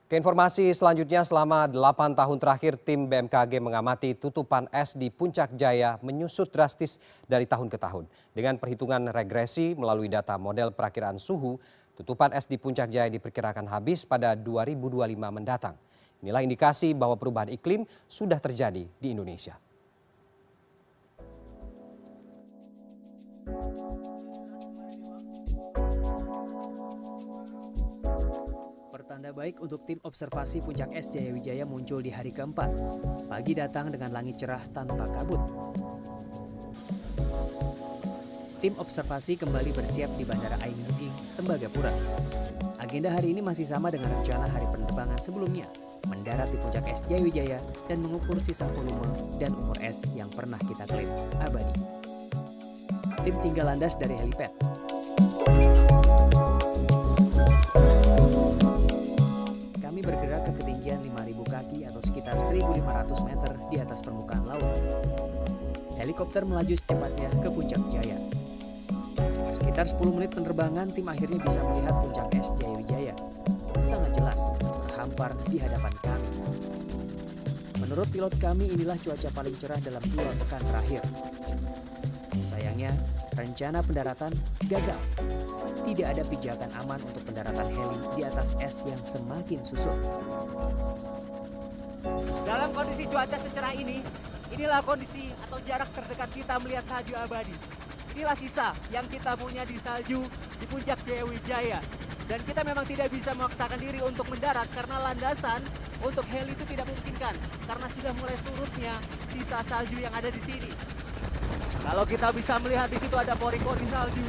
Keinformasi selanjutnya, selama 8 tahun terakhir tim BMKG mengamati tutupan es di Puncak Jaya menyusut drastis dari tahun ke tahun. Dengan perhitungan regresi melalui data model perakiraan suhu, tutupan es di Puncak Jaya diperkirakan habis pada 2025 mendatang. Inilah indikasi bahwa perubahan iklim sudah terjadi di Indonesia. Tanda baik untuk tim observasi Puncak Es Jayawijaya muncul di hari keempat. Pagi datang dengan langit cerah tanpa kabut. Tim observasi kembali bersiap di Bandara Aing Buging, Tembagapura. Agenda hari ini masih sama dengan rencana hari penerbangan sebelumnya, mendarat di Puncak Es Jayawijaya dan mengukur sisa volume dan umur es yang pernah kita klaim abadi. Tim tinggal landas dari helipad. Bergerak ke ketinggian 5.000 kaki atau sekitar 1.500 meter di atas permukaan laut. Helikopter melaju secepatnya ke Puncak Jaya. Sekitar 10 menit penerbangan, tim akhirnya bisa melihat Puncak Es Jayawijaya. Sangat jelas, terhampar di hadapan kami. Menurut pilot kami, inilah cuaca paling cerah dalam 2 pekan terakhir. Sayangnya, rencana pendaratan gagal. Tidak ada pijakan aman untuk pendaratan heli di atas es yang semakin susut. Dalam kondisi cuaca secerah ini, inilah kondisi atau jarak terdekat kita melihat salju abadi. Inilah sisa yang kita punya di salju di Puncak Jayawijaya. Dan kita memang tidak bisa memaksakan diri untuk mendarat karena landasan untuk heli itu tidak memungkinkan karena sudah mulai surutnya sisa salju yang ada di sini. Kalau kita bisa melihat di situ ada pori-pori salju.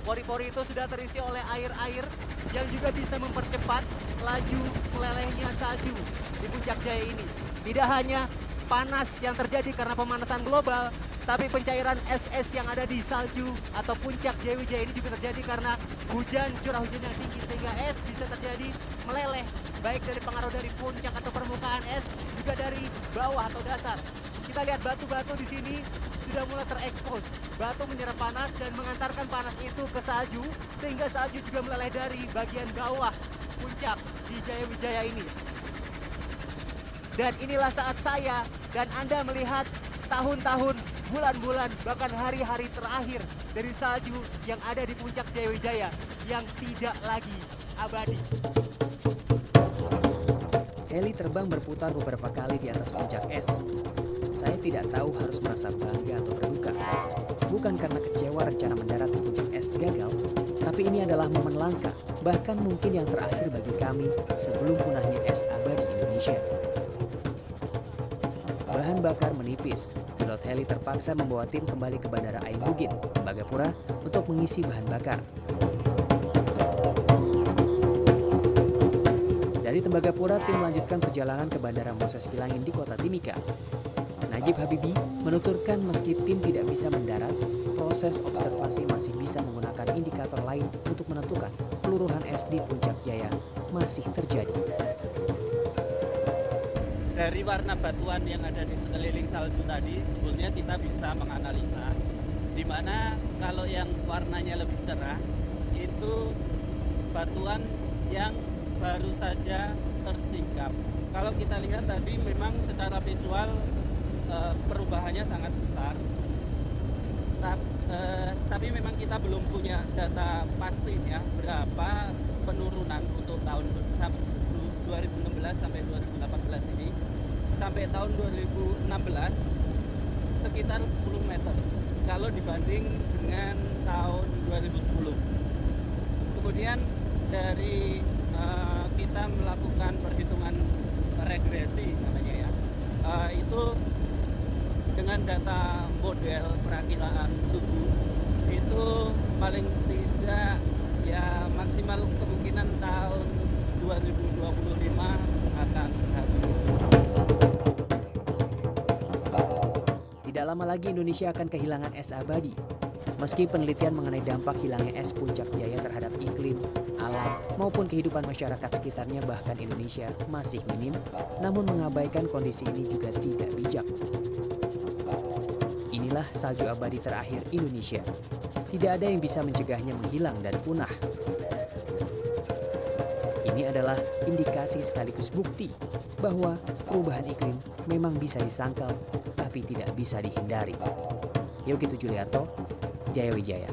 Pori-pori itu sudah terisi oleh air-air yang juga bisa mempercepat laju melelehnya salju di Puncak Jaya ini. Tidak hanya panas yang terjadi karena pemanasan global, tapi pencairan es-es yang ada di salju atau Puncak Jayawijaya ini juga terjadi karena curah hujan yang tinggi, sehingga es bisa terjadi meleleh, baik dari pengaruh dari puncak atau permukaan es, juga dari bawah atau dasar. Kita lihat batu-batu di sini sudah mulai terekspos. Batu menyerap panas dan mengantarkan panas itu ke salju, sehingga salju juga meleleh dari bagian bawah puncak di Jayawijaya ini. Dan inilah saat saya dan Anda melihat tahun-tahun, bulan-bulan, bahkan hari-hari terakhir dari salju yang ada di Puncak Jayawijaya yang tidak lagi abadi. Heli terbang berputar beberapa kali di atas puncak es. Saya tidak tahu harus merasa bangga atau berduka. Bukan karena kecewa rencana mendarat di puncak es gagal, tapi ini adalah momen langka, bahkan mungkin yang terakhir bagi kami sebelum punahnya es abadi Indonesia. Bahan bakar menipis. Pilot heli terpaksa membawa tim kembali ke Bandara Aing Buging, Tembagapura untuk mengisi bahan bakar. Dari Tembagapura, tim melanjutkan perjalanan ke Bandara Moses Kilangin di Kota Timika. Najib Habibie menuturkan meski tim tidak bisa mendarat, proses observasi masih bisa menggunakan indikator lain untuk menentukan peluruhan es di Puncak Jaya masih terjadi. Dari warna batuan yang ada di sekeliling salju tadi, sebetulnya kita bisa menganalisa di mana kalau yang warnanya lebih cerah itu batuan yang baru saja tersingkap. Kalau kita lihat tadi memang secara visual perubahannya sangat besar, tapi memang kita belum punya data pastinya berapa penurunan untuk tahun 2016 sampai 2018 ini. Sampai tahun 2016 sekitar 10 meter kalau dibanding dengan tahun 2010. Kemudian dari kita melakukan perhitungan regresi namanya ya, itu dengan data model perakiraan suhu itu paling tidak ya maksimal kemungkinan tahun 2025 akan habis. Tidak lama lagi Indonesia akan kehilangan es abadi. Meski penelitian mengenai dampak hilangnya es Puncak Jaya terhadap iklim, alam, maupun kehidupan masyarakat sekitarnya bahkan Indonesia masih minim, namun mengabaikan kondisi ini juga tidak bijak. Inilah salju abadi terakhir Indonesia. Tidak ada yang bisa mencegahnya menghilang dan punah. Ini adalah indikasi sekaligus bukti bahwa perubahan iklim memang bisa disangkal tapi tidak bisa dihindari. Yogi Tujuliarto, Jaya Wijaya.